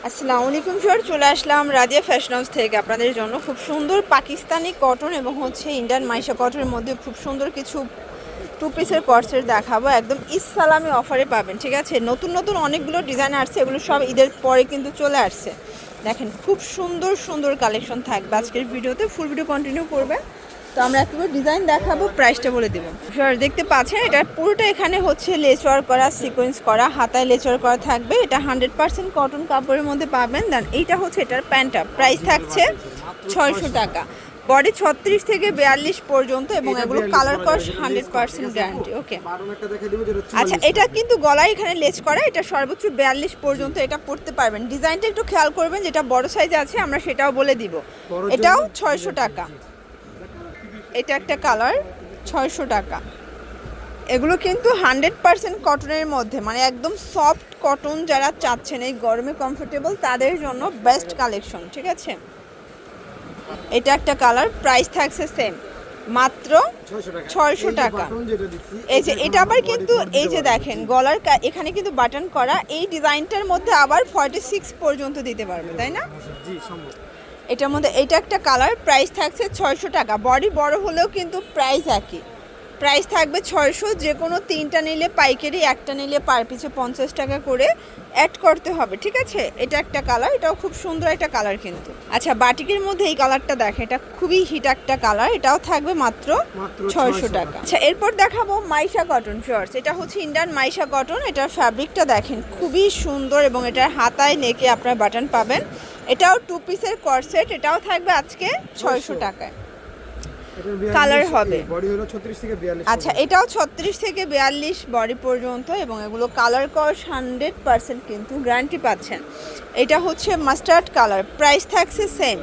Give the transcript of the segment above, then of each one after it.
আসসালামু আলাইকুম স্যার, চলে আসলাম রাজিয়া ফ্যাশন হাউস থেকে আপনাদের জন্য খুব সুন্দর পাকিস্তানি কটন এবং ইন্ডিয়ান মাইশা কটনের মধ্যে খুব সুন্দর কিছু টু পিসের কটসেট দেখাবো। একদম ঈদ সালামি অফারে পাবেন, ঠিক আছে। নতুন নতুন অনেকগুলো ডিজাইন আসছে, এগুলো সব ঈদের পরে কিন্তু চলে আসছে। দেখেন খুব সুন্দর সুন্দর কালেকশন থাকবে আজকের ভিডিওতে, ফুল ভিডিও কন্টিনিউ করবে। তো আমরা একবার ডিজাইন দেখাবো, প্রাইসটা বলে দেবো। স্যার দেখতে পাচ্ছেন এটা পুরোটা এখানে লেস ওয়ার্ক করা, সিকোয়েন্স করা, হাতায় লেস ওয়ার্ক করা থাকবে। এটা 100% কটন কাপড়ের মধ্যে পাবেন। দেন এইটা এটার প্যান্টটা প্রাইস থাকছে 600 টাকা। বডি 36 থেকে 42 পর্যন্ত এবং এগুলো কালার কস 100% গ্যারান্টি। ওকে, আচ্ছা এটা কিন্তু গলায় এখানে লেস করা, এটা সর্বোচ্চ 42 পর্যন্ত এটা পরতে পারবেন। ডিজাইনটা একটু খেয়াল করবেন, যেটা বড় সাইজে আছে আমরা সেটাও বলে দিব। এটাও 600 টাকা। এটা একটা কালার, 600 টাকা। এগুলো কিন্তু 100% কটনের মধ্যে, মানে একদম সফট কটন, যারা চাচ্ছেন এই গরমে কমফোর্টেবল তাদের জন্য বেস্ট কালেকশন, ঠিক আছে। এটা একটা কালার, প্রাইস থাকছে সেম, মাত্র 600 টাকা। এই যে এটা আবার কিন্তু এই যে দেখেন গলার এখানে কিন্তু বাটন করা, এই ডিজাইনটার মধ্যে আবার 46 পর্যন্ত দিতে পারবে, তাই না? এটার মধ্যে এটা একটা কালার, প্রাইস থাকছে 600 টাকা। বডি বড় হলেও কিন্তু প্রাইস একই, প্রাইস থাকবে 600। যে কোনো তিনটা নিলে পাইকারি, একটা নিলে পার পিছে 50 টাকা করে অ্যাড করতে হবে, ঠিক আছে। এটা একটা কালার, এটাও খুব সুন্দর একটা কালার কিন্তু। আচ্ছা বাটিকের মধ্যে এই কালারটা দেখেন, এটা খুবই হিট একটা কালার, এটাও থাকবে মাত্র 600 টাকা। আচ্ছা এরপর দেখাবো মাইশা কটন শর্টস। এটা ইন্ডিয়ান মাইশা কটন। এটার ফ্যাব্রিকটা দেখেন খুবই সুন্দর এবং এটার হাতায় নেকে আপনার বাটন পাবেন। এটাও টু পিসের কর্সেট, এটাও থাকবে আজকে 600 টাকায়। কালার হবে, আচ্ছা এটাও 36 থেকে 42 বডি পর্যন্ত এবং এগুলো কালার কস 100% কিন্তু গ্যারান্টি পাচ্ছেন। এটা মাস্টার্ড কালার, প্রাইস থাকছে সেম,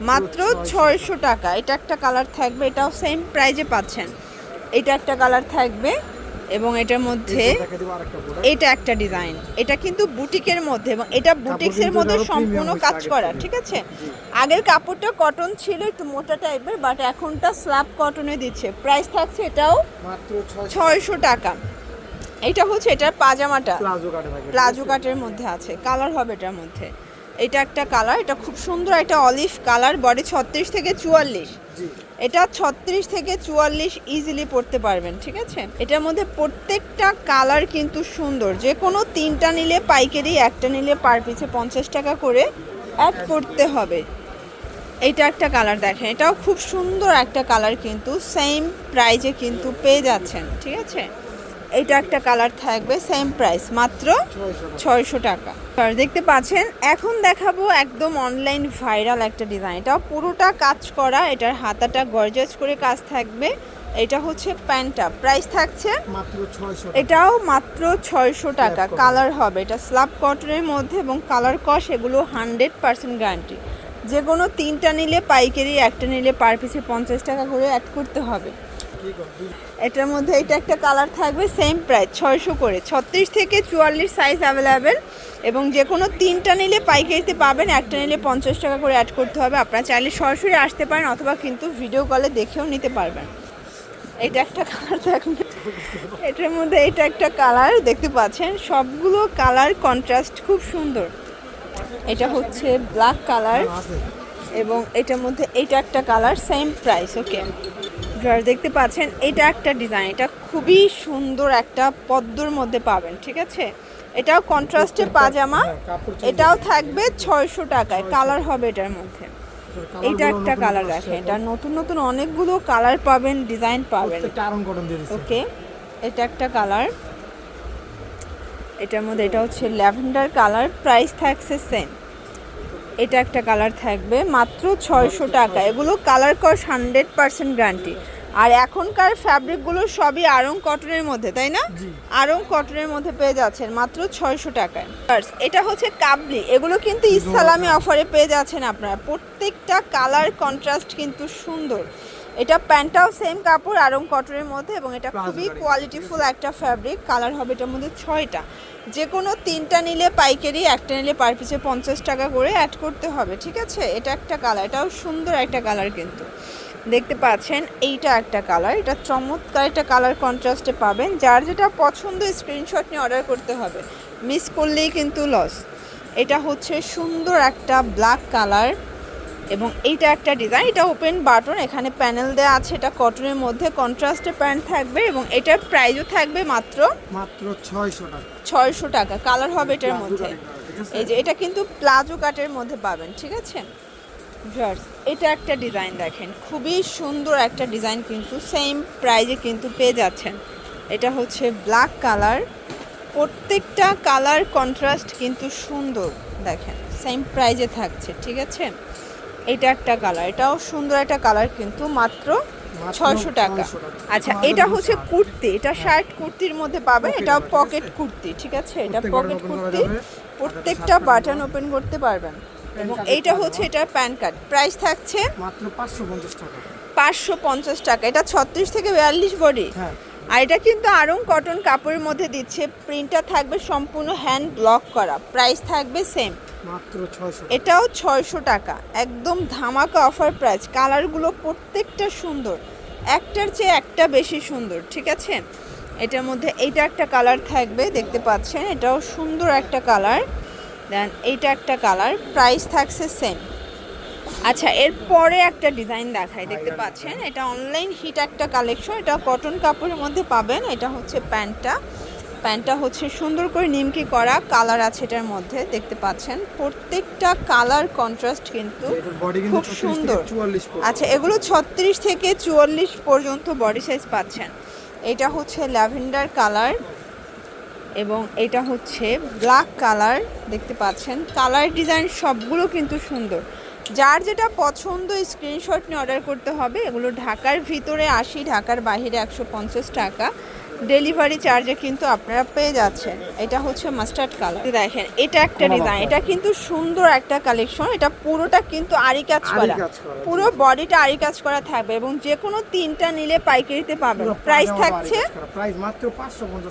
মাত্র 600 টাকা। এটা একটা কালার থাকবে, এটাও সেম প্রাইজে পাচ্ছেন। এটা একটা কালার থাকবে এবং এটার মধ্যে এটা একটা ডিজাইন, এটা কিন্তু বুটিকের মধ্যে এবং এটা বুটিক্সের মধ্যে সম্পূর্ণ কাজ করা, ঠিক আছে। আগের কাপড়টা কটন ছিল একটু মোটা টাইপের, বাট এখনটা স্ল্যাব কটনে দিচ্ছে। প্রাইস থাকছে এটাও মাত্র 600 টাকা। এটা এটার পাজামাটা প্লাজো কাটের মধ্যে আছে, কালার হবে এটার মধ্যে। এটা একটা কালার, এটা খুব সুন্দর একটা অলিভ কালার, বডি 36 থেকে 44। এটা 36 থেকে 44 ইজিলি পরতে পারবেন, ঠিক আছে। এটার মধ্যে প্রত্যেকটা কালার কিন্তু সুন্দর। যে কোনো তিনটা নিলে পাইকারি, একটা নিলে পার পিছে 50 টাকা করে অ্যাড করতে হবে। এইটা একটা কালার দেখেন, এটাও খুব সুন্দর একটা কালার কিন্তু সেম প্রাইজে কিন্তু পেয়ে যাচ্ছেন, ঠিক আছে। এইটা একটা কালার থাকবে, সেম প্রাইস, মাত্র 600 টাকা। দেখতে পাচ্ছেন এখন দেখাবো একদম অনলাইন ভাইরাল একটা ডিজাইন। এটাও পুরোটা কাজ করা, এটার হাতাটা গর্জাস করে কাজ থাকবে। এটা প্যান্টটা, প্রাইস থাকছে মাত্র 600 টাকা। এটাও মাত্র 600 টাকা। কালার হবে, এটা স্ল্যাব কটনের মধ্যে এবং কালার কস এগুলো 100% গ্যারান্টি। যে কোনো তিনটা নিলে পাইকারি, একটা নিলে পার পিছে 50 টাকা করে অ্যাড করতে হবে। এটার মধ্যে এটা একটা কালার থাকবে, সেম প্রাইস 600 করে। 36 থেকে 44 সাইজ অ্যাভেলেবেল এবং যে কোনো তিনটা নিলে পাইকারিতে পাবেন, একটা নিলে 50 টাকা করে অ্যাড করতে হবে। আপনারা চাইলে সরাসরি আসতে পারেন অথবা কিন্তু ভিডিও কলে দেখেও নিতে পারবেন। এটা একটা কালার থাকবে, এটার মধ্যে এটা একটা কালার দেখতে পাচ্ছেন, সবগুলো কালার কন্ট্রাস্ট খুব সুন্দর। এটা ব্ল্যাক কালার এবং এটার মধ্যে এটা একটা কালার, সেম প্রাইস। ওকে, দেখতে পাচ্ছেন এটা একটা ডিজাইন, এটা খুবই সুন্দর একটা পদ্মর মধ্যে পাবেন, ঠিক আছে। এটাও কন্ট্রাস্টে পাজামা, এটাও থাকবে 600 টাকায়। কালার হবে এটার মধ্যে, এটা একটা কালার দেখেন, এটা নতুন নতুন অনেকগুলো কালার পাবেন, ডিজাইন পাবেন। ওকে, এটা একটা কালার, এটার মধ্যে এটা ল্যাভেন্ডার কালার, প্রাইস থাকছে সেম। এটা একটা কালার থাকবে, মাত্র 600 টাকা। এগুলো কালার কস 100% গ্যারান্টি। আর এখনকার ফ্যাব্রিকগুলো সবই আড়ং কটনের মধ্যে, তাই না? আড়ং কটনের মধ্যে পেয়ে যাচ্ছেন মাত্র 600 টাকায়। এটা কাবলি, এগুলো কিন্তু ইসলামি অফারে পেয়ে যাচ্ছেন আপনারা। প্রত্যেকটা কালার কন্ট্রাস্ট কিন্তু সুন্দর। এটা প্যান্টটাও সেম কাপড়, আড়ং কটনের মধ্যে এবং এটা খুবই কোয়ালিটিফুল একটা ফ্যাব্রিক। কালার হবে এটার মধ্যে 6টা। যে কোনো তিনটা নিলে পাইকারি, একটা নিলে পার পিছে 50 টাকা করে অ্যাড করতে হবে, ঠিক আছে। এটা একটা কালার, এটাও সুন্দর একটা কালার কিন্তু দেখতে পাচ্ছেন। এইটা একটা কালার, এটা চমৎকার একটা কালার কন্ট্রাস্টে পাবেন। যার যেটা পছন্দ স্ক্রিনশট নিয়ে অর্ডার করতে হবে, মিস করলেই কিন্তু লস। এটা হচ্ছে সুন্দর একটা ব্ল্যাক কালার এবং এইটা একটা ডিজাইন, এটা ওপেন বাটন, এখানে প্যানেল দেওয়া আছে, এটা কটনের মধ্যে কন্ট্রাস্টে প্যান্ট থাকবে এবং এটার প্রাইসও থাকবে মাত্র 600 টাকা। 600 টাকা। কালার হবে এটার মধ্যে, এই যে এটা কিন্তু প্লাজো কাটের মধ্যে পাবেন, ঠিক আছে ভিউয়ার্স। এটা একটা ডিজাইন দেখেন, খুবই সুন্দর একটা ডিজাইন, কিন্তু সেম প্রাইজে কিন্তু পেয়ে যাচ্ছেন। এটা হচ্ছে ব্ল্যাক কালার, প্রত্যেকটা কালার কন্ট্রাস্ট কিন্তু সুন্দর, দেখেন সেম প্রাইজে থাকছে, ঠিক আছে। এটা একটা কালার, এটাও সুন্দর একটা কালার, কিন্তু মাত্র 600 টাকা। আচ্ছা, এটা হচ্ছে কুর্তি, এটা শার্ট কুর্তির মধ্যে পাবেন, এটাও পকেট কুর্তি, ঠিক আছে, এটা পকেট কুর্তি, প্রত্যেকটা বাটন ওপেন করতে পারবেন। এবং এইটা হচ্ছে এটার প্যান কার্ড, প্রাইস থাকছে মাত্র 550 টাকা। 550 টাকা। এটা 36 থেকে 42 বডি। হ্যাঁ, আর এটা কিন্তু আরং কটন কাপড়ের মধ্যে দিচ্ছে, প্রিন্টটা থাকবে সম্পূর্ণ হ্যান্ড ব্লক করা, প্রাইস থাকবে সেম মাত্র 600। এটাও 600 টাকা, একদম ধামাকা অফার প্রাইস। কালারগুলো প্রত্যেকটা সুন্দর, একটার চেয়ে একটা বেশি সুন্দর, ঠিক আছে। এটার মধ্যে এইটা একটা কালার থাকবে, দেখতে পাচ্ছেন, এটাও সুন্দর একটা কালার। দেন এইটা একটা কালার, প্রাইস থাকছে সেম। আচ্ছা, এরপরে একটা ডিজাইন দেখাই, দেখতে পাচ্ছেন, এটা অনলাইন হিট একটা কালেকশন, এটা কটন কাপড়ের মধ্যে পাবেন। এটা হচ্ছে প্যান্টটা হচ্ছে সুন্দর করে নিমকি করা, কালার আছে এটার মধ্যে, দেখতে পাচ্ছেন, প্রত্যেকটা কালার কন্ট্রাস্ট কিন্তু খুব সুন্দর। আচ্ছা, এগুলো 36 থেকে 44 পর্যন্ত বডি সাইজ পাচ্ছেন। এটা হচ্ছে ল্যাভেন্ডার কালার এবং এটা হচ্ছে ব্ল্যাক কালার, দেখতে পাচ্ছেন, কালার ডিজাইন সবগুলো কিন্তু সুন্দর। যার যেটা পছন্দ স্ক্রিনশট নিয়ে অর্ডার করতে হবে। এগুলো ঢাকার ভিতরে 80, ঢাকার বাইরে 150 টাকা ডেলিভারি চার্জে কিন্তু আপনারা পেয়ে যাচ্ছেন। এটা হচ্ছে মাস্টার্ড কালার, দেখেন এটা একটা ডিজাইন, এটা কিন্তু সুন্দর একটা কালেকশন, এটা পুরোটা কিন্তু আরি কাজ করা, পুরো বডিটা আরি কাজ করা থাকবে এবং যে কোনো তিনটা নিলে পাইকারিতে পাবেন। প্রাইস থাকছে প্রাইস মাত্র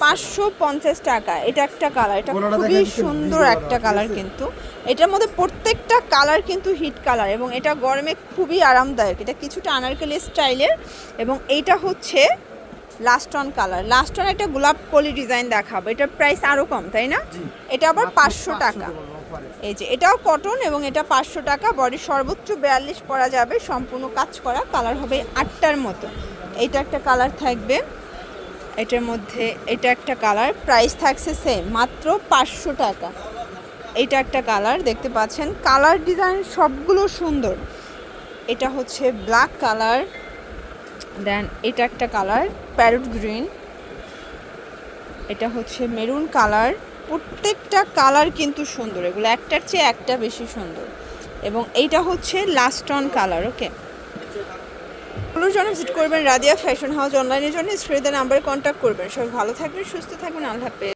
550 টাকা। এটা একটা কালার, এটা খুবই সুন্দর একটা কালার, কিন্তু এটার মধ্যে প্রত্যেকটা কালার কিন্তু হিট কালার এবং এটা গরমে খুবই আরামদায়ক। এটা কিছুটা আনারকলি স্টাইলের এবং এইটা হচ্ছে last on colour, last on একটা গোলাপ কলি ডিজাইন দেখাবো। এটার প্রাইস আরও কম, তাই না? এটা আবার 500 টাকা। এই যে এটাও কটন এবং এটা 500 টাকা। বডি সর্বোচ্চ 42 পরা যাবে, সম্পূর্ণ কাজ করা, কালার হবে 8টার মতো। এটা একটা কালার থাকবে, এটার মধ্যে এটা একটা কালার, প্রাইস থাকছে সেম মাত্র 500 টাকা। এটা একটা কালার, দেখতে পাচ্ছেন, কালার ডিজাইন সবগুলো সুন্দর। এটা হচ্ছে ব্ল্যাক কালার, দেন এটা একটা কালার প্যারট গ্রিন, এটা হচ্ছে মেরুন কালার, প্রত্যেকটা কালার কিন্তু সুন্দর, এগুলো একটার চেয়ে একটা বেশি সুন্দর। এবং এইটা হচ্ছে লাস্ট অন কালার। ওকে, এগুলোর জন্য ভিজিট করবেন রাদিয়া ফ্যাশন হাউস, অনলাইনের জন্য স্ক্রিনে নাম্বারে কন্ট্যাক্ট করবেন। সবাই ভালো থাকবেন, সুস্থ থাকবেন, আল্লাহ হাফেজ।